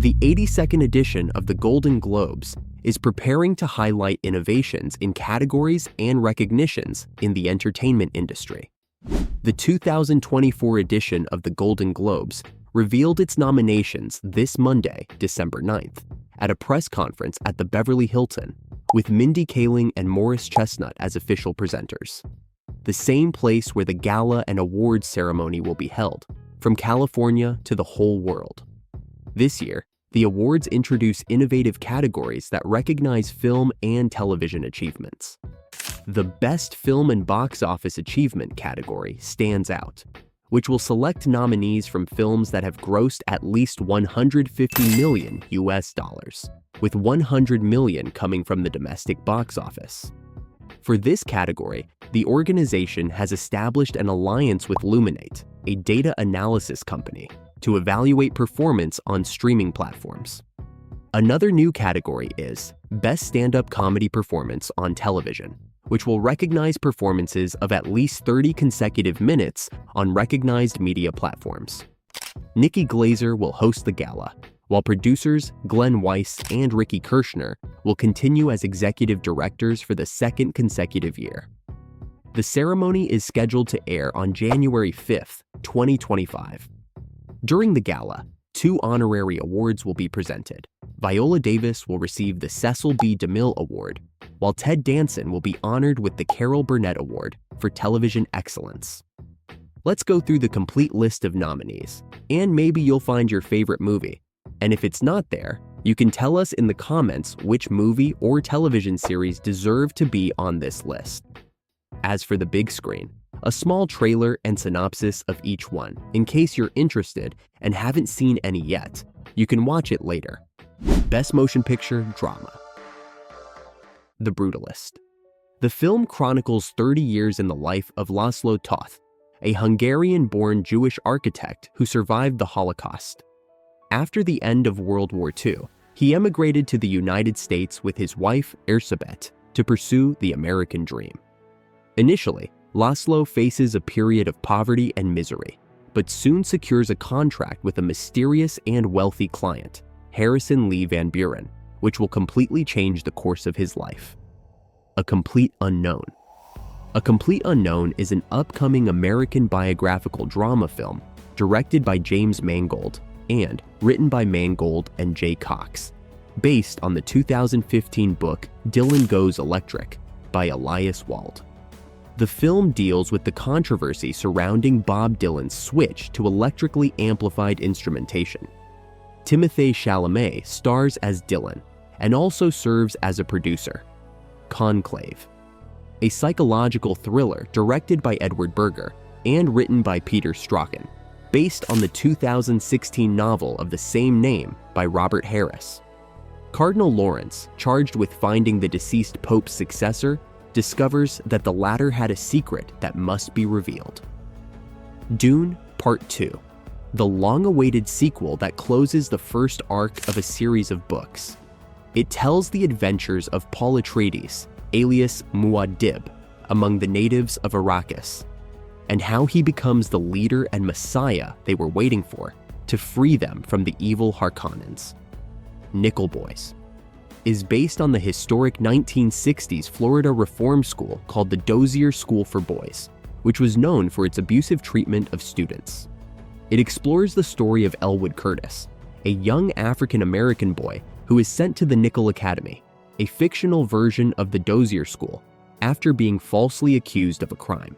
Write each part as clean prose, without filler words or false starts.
The 82nd edition of the Golden Globes is preparing to highlight innovations in categories and recognitions in the entertainment industry. The 2024 edition of the Golden Globes revealed its nominations this Monday, December 9th, at a press conference at the Beverly Hilton, with Mindy Kaling and Morris Chestnut as official presenters. The same place where the gala and awards ceremony will be held, from California to the whole world. This year, the awards introduce innovative categories that recognize film and television achievements. The Best Film and Box Office Achievement category stands out, which will select nominees from films that have grossed at least $150 million, with $100 million coming from the domestic box office. For this category, the organization has established an alliance with Luminate, a data analysis company, to evaluate performance on streaming platforms. Another new category is Best Stand-Up Comedy Performance on Television, which will recognize performances of at least 30 consecutive minutes on recognized media platforms. Nikki Glaser will host the gala, while producers Glenn Weiss and Ricky Kirshner will continue as executive directors for the second consecutive year. The ceremony is scheduled to air on January 5th, 2025. During the gala, 2 honorary awards will be presented. Viola Davis will receive the Cecil B. DeMille Award, while Ted Danson will be honored with the Carol Burnett Award for Television Excellence. Let's go through the complete list of nominees, and maybe you'll find your favorite movie. And if it's not there, you can tell us in the comments which movie or television series deserve to be on this list. As for the big screen, a small trailer and synopsis of each one, in case you're interested and haven't seen any yet. You can watch it later. Best Motion Picture Drama. The Brutalist. The film chronicles 30 years in the life of Laszlo Toth, a Hungarian-born Jewish architect who survived the Holocaust. After the end of World War II, he emigrated to the United States with his wife, Erzsébet, to pursue the American dream. Initially, Laszlo faces a period of poverty and misery, but soon secures a contract with a mysterious and wealthy client, Harrison Lee Van Buren, which will completely change the course of his life. A Complete Unknown. A Complete Unknown is an upcoming American biographical drama film directed by James Mangold and written by Mangold and Jay Cox, based on the 2015 book Dylan Goes Electric by Elias Wald. The film deals with the controversy surrounding Bob Dylan's switch to electrically amplified instrumentation. Timothée Chalamet stars as Dylan and also serves as a producer. CONCLAVE. A psychological thriller directed by Edward Berger and written by Peter Strachan, based on the 2016 novel of the same name by Robert Harris. Cardinal Lawrence, charged with finding the deceased Pope's successor, discovers that the latter had a secret that must be revealed. Dune Part 2, the long-awaited sequel that closes the first arc of a series of books. It tells the adventures of Paul Atreides, alias Muad'Dib, among the natives of Arrakis, and how he becomes the leader and messiah they were waiting for to free them from the evil Harkonnens. Nickel Boys is based on the historic 1960s Florida reform school called the Dozier School for Boys, which was known for its abusive treatment of students. It explores the story of Elwood Curtis, a young African-American boy who is sent to the Nickel Academy, a fictional version of the Dozier School, after being falsely accused of a crime.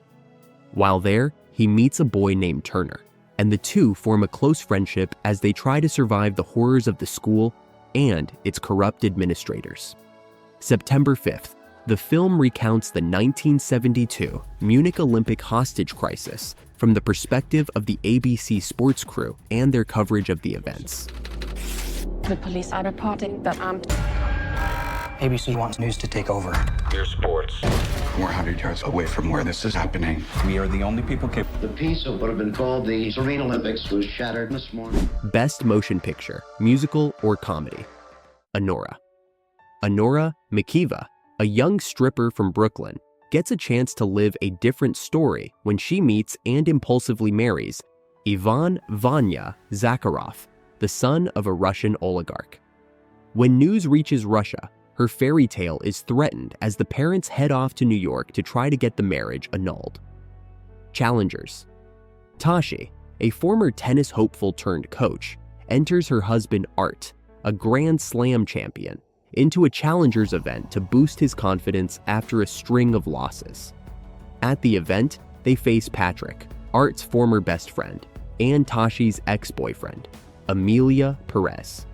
While there, he meets a boy named Turner, and the two form a close friendship as they try to survive the horrors of the school and its corrupt administrators. September 5th, the film recounts the 1972 Munich Olympic hostage crisis from the perspective of the ABC sports crew and their coverage of the events. The police are reporting that armed. ABC wants news to take over. Your sports. 400 yards away from where this is happening. We are the only people capable. The piece of what have been called the Serene Olympics was shattered this morning. Best Motion Picture, Musical or Comedy. Anora. Anora Mikiva, a young stripper from Brooklyn, gets a chance to live a different story when she meets and impulsively marries Ivan Vanya Zakharov, the the son of a Russian oligarch. When news reaches Russia, her fairy tale is threatened as the parents head off to New York to try to get the marriage annulled. Challengers. Tashi, a former tennis hopeful turned coach, enters her husband Art, a Grand Slam champion, into a challengers event to boost his confidence after a string of losses. At the event, they face Patrick, Art's former best friend, and Tashi's ex-boyfriend, Emilia Pérez.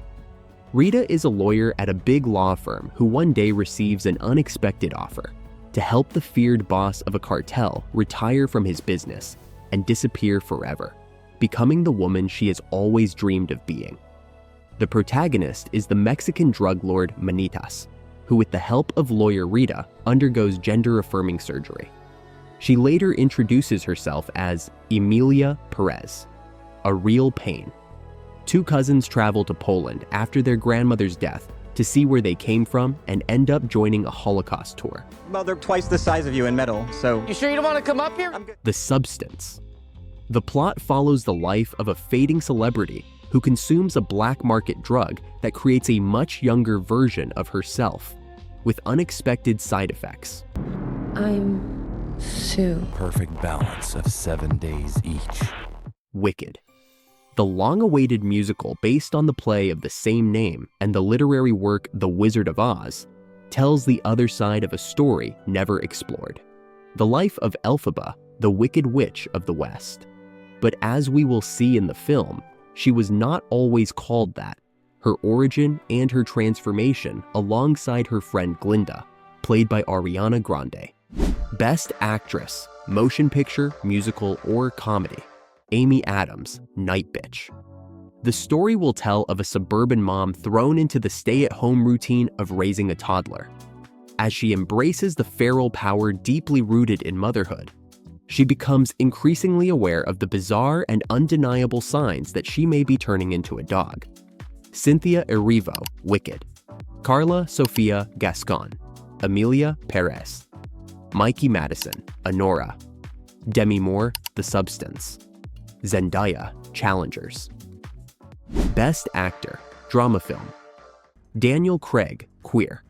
Rita is a lawyer at a big law firm who one day receives an unexpected offer to help the feared boss of a cartel retire from his business and disappear forever, becoming the woman she has always dreamed of being. The protagonist is the Mexican drug lord Manitas, who with the help of lawyer Rita undergoes gender-affirming surgery. She later introduces herself as Emilia Pérez, a real pain. Two cousins travel to Poland after their grandmother's death to see where they came from and end up joining a Holocaust tour. Well, they're twice the size of you in metal, so... You sure you don't want to come up here? The substance. The plot follows the life of a fading celebrity who consumes a black market drug that creates a much younger version of herself, with unexpected side effects. I'm Sue. Perfect balance of 7 days each. Wicked. The long-awaited musical based on the play of the same name and the literary work The Wizard of Oz tells the other side of a story never explored. The life of Elphaba, the Wicked Witch of the West. But as we will see in the film, she was not always called that. Her origin and her transformation alongside her friend Glinda, played by Ariana Grande. Best Actress, Motion Picture, Musical, or Comedy. Amy Adams, Night Bitch. The story will tell of a suburban mom thrown into the stay-at-home routine of raising a toddler. As she embraces the feral power deeply rooted in motherhood, she becomes increasingly aware of the bizarre and undeniable signs that she may be turning into a dog. Cynthia Erivo, Wicked. Carla Sofia Gascon, Emilia Pérez. Mikey Madison, Anora. Demi Moore, The Substance. Zendaya, Challengers. Best Actor, Drama Film. Daniel Craig, Queer.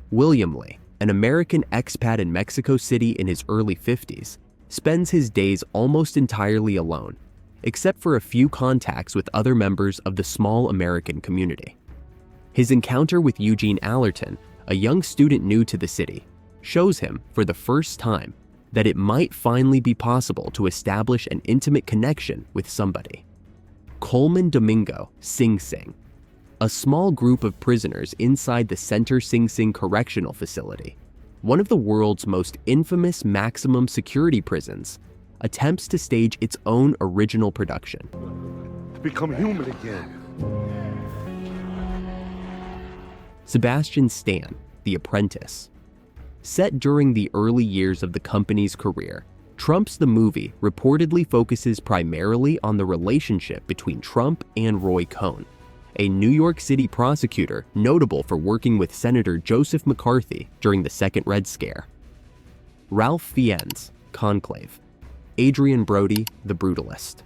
William Lee, an American expat in Mexico City in his early 50s, spends his days almost entirely alone, except for a few contacts with other members of the small American community. His encounter with Eugene Allerton, a young student new to the city, shows him, for the first time, that it might finally be possible to establish an intimate connection with somebody. Coleman Domingo, Sing Sing. A small group of prisoners inside the Center Sing Sing Correctional Facility, one of the world's most infamous maximum security prisons, attempts to stage its own original production. Become human again. Sebastian Stan, The Apprentice. Set during the early years of the company's career, Trump's The Movie reportedly focuses primarily on the relationship between Trump and Roy Cohn, a New York City prosecutor notable for working with Senator Joseph McCarthy during the Second Red Scare. Ralph Fiennes, Conclave. Adrian Brody, The Brutalist.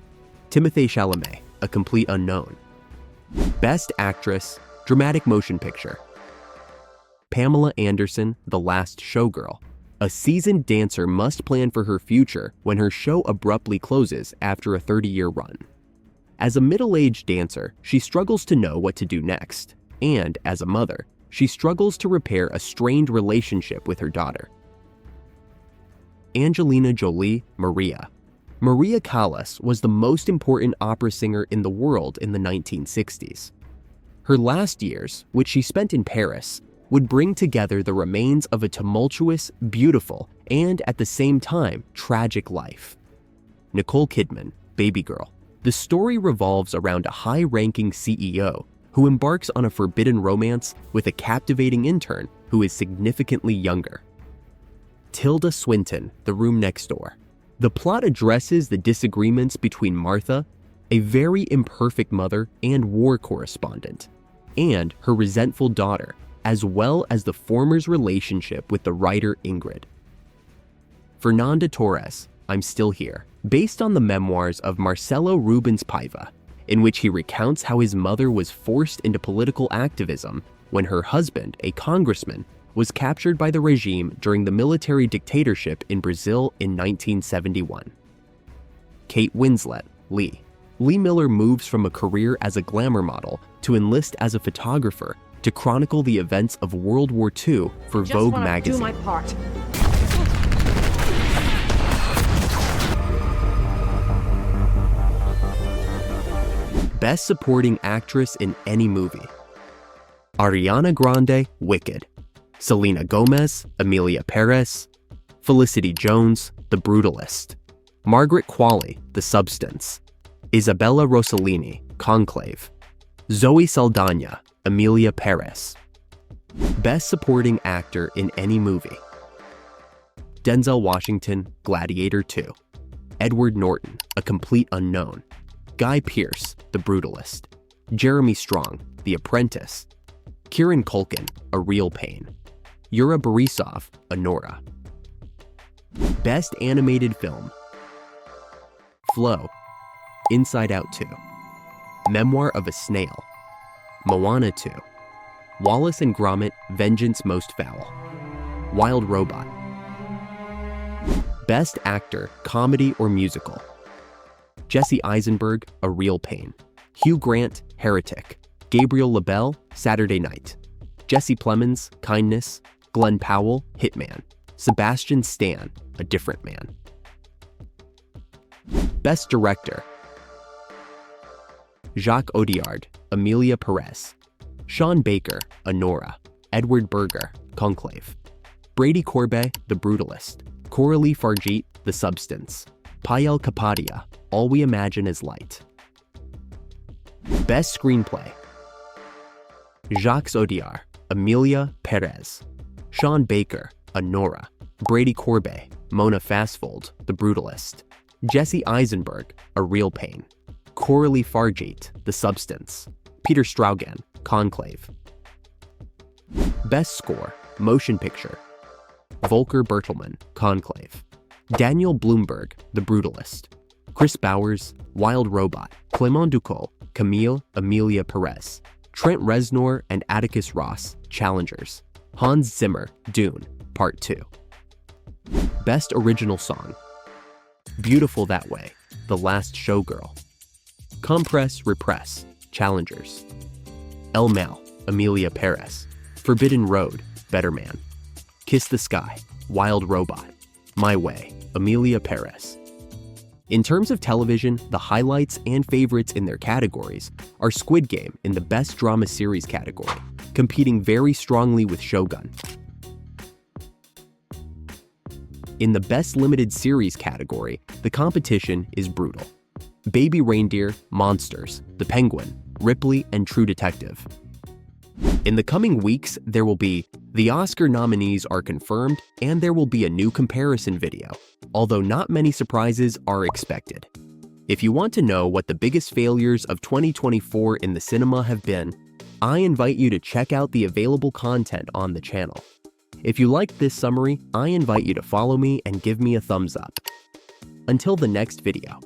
Timothée Chalamet, A Complete Unknown. Best Actress, Dramatic Motion Picture. Pamela Anderson, The Last Showgirl. A seasoned dancer must plan for her future when her show abruptly closes after a 30-year run. As a middle-aged dancer, she struggles to know what to do next, and as a mother, she struggles to repair a strained relationship with her daughter. Angelina Jolie, Maria. Maria Callas was the most important opera singer in the world in the 1960s. Her last years, which she spent in Paris, would bring together the remains of a tumultuous, beautiful, and at the same time, tragic life. Nicole Kidman, BABYGIRL. The story revolves around a high-ranking CEO who embarks on a forbidden romance with a captivating intern who is significantly younger. Tilda Swinton, The Room Next Door. The plot addresses the disagreements between Martha, a very imperfect mother and war correspondent, and her resentful daughter, as well as the former's relationship with the writer Ingrid. Fernanda Torres, I'm Still Here. Based on the memoirs of Marcelo Rubens Paiva, in which he recounts how his mother was forced into political activism when her husband, a congressman, was captured by the regime during the military dictatorship in Brazil in 1971. Kate Winslet, Lee. Lee Miller moves from a career as a glamour model to enlist as a photographer to chronicle the events of World War II for Vogue magazine. Do my part. Best Supporting Actress in Any Movie. Ariana Grande, Wicked. Selena Gomez, Emilia Pérez. Felicity Jones, The Brutalist. Margaret Qualley, The Substance. Isabella Rossellini, Conclave. Zoe Saldana, Emilia Pérez. Best Supporting Actor in Any Movie. Denzel Washington, Gladiator 2. Edward Norton, A Complete Unknown. Guy Pearce, The Brutalist. Jeremy Strong, The Apprentice. Kieran Culkin, A Real Pain. Yura Borisov, Anora. Best Animated Film. Flow, Inside Out 2. Memoir of a Snail. Moana 2. Wallace and Gromit, Vengeance Most Foul. Wild Robot. Best Actor, Comedy or Musical. Jesse Eisenberg, A Real Pain. Hugh Grant, Heretic. Gabriel LaBelle, Saturday Night. Jesse Plemons, Kindness. Glenn Powell, Hitman. Sebastian Stan, A Different Man. Best Director. Jacques Audiard, Emilia Pérez. Sean Baker, Anora. Edward Berger, Conclave. Brady Corbet, The Brutalist. Coralie Fargeet, The Substance. Payel Kapadia, All We Imagine Is Light. Best Screenplay. Jacques Audiard, Emilia Pérez. Sean Baker, Anora. Brady Corbet, Mona Fastfold, The Brutalist. Jesse Eisenberg, A Real Pain. Coralie Fargeet, The Substance. Peter Straugan, Conclave. Best Score, Motion Picture. Volker Bertelmann, Conclave. Daniel Bloomberg, The Brutalist. Chris Bowers, Wild Robot. Clément Ducol, Camille, Emilia Pérez. Trent Reznor and Atticus Ross, Challengers. Hans Zimmer, Dune, Part 2. Best Original Song. Beautiful That Way, The Last Showgirl. Compress, Repress, Challengers. El Mal, Emilia Pérez. Forbidden Road, Better Man. Kiss the Sky, Wild Robot. My Way, Emilia Pérez. In terms of television, the highlights and favorites in their categories are Squid Game in the Best Drama Series category, competing very strongly with Shogun. In the Best Limited Series category, the competition is brutal. Baby Reindeer, Monsters, The Penguin, Ripley, and True Detective. In the coming weeks, there will be the Oscar nominees are confirmed, and there will be a new comparison video, although not many surprises are expected. If you want to know what the biggest failures of 2024 in the cinema have been, I invite you to check out the available content on the channel. If you liked this summary, I invite you to follow me and give me a thumbs up. Until the next video.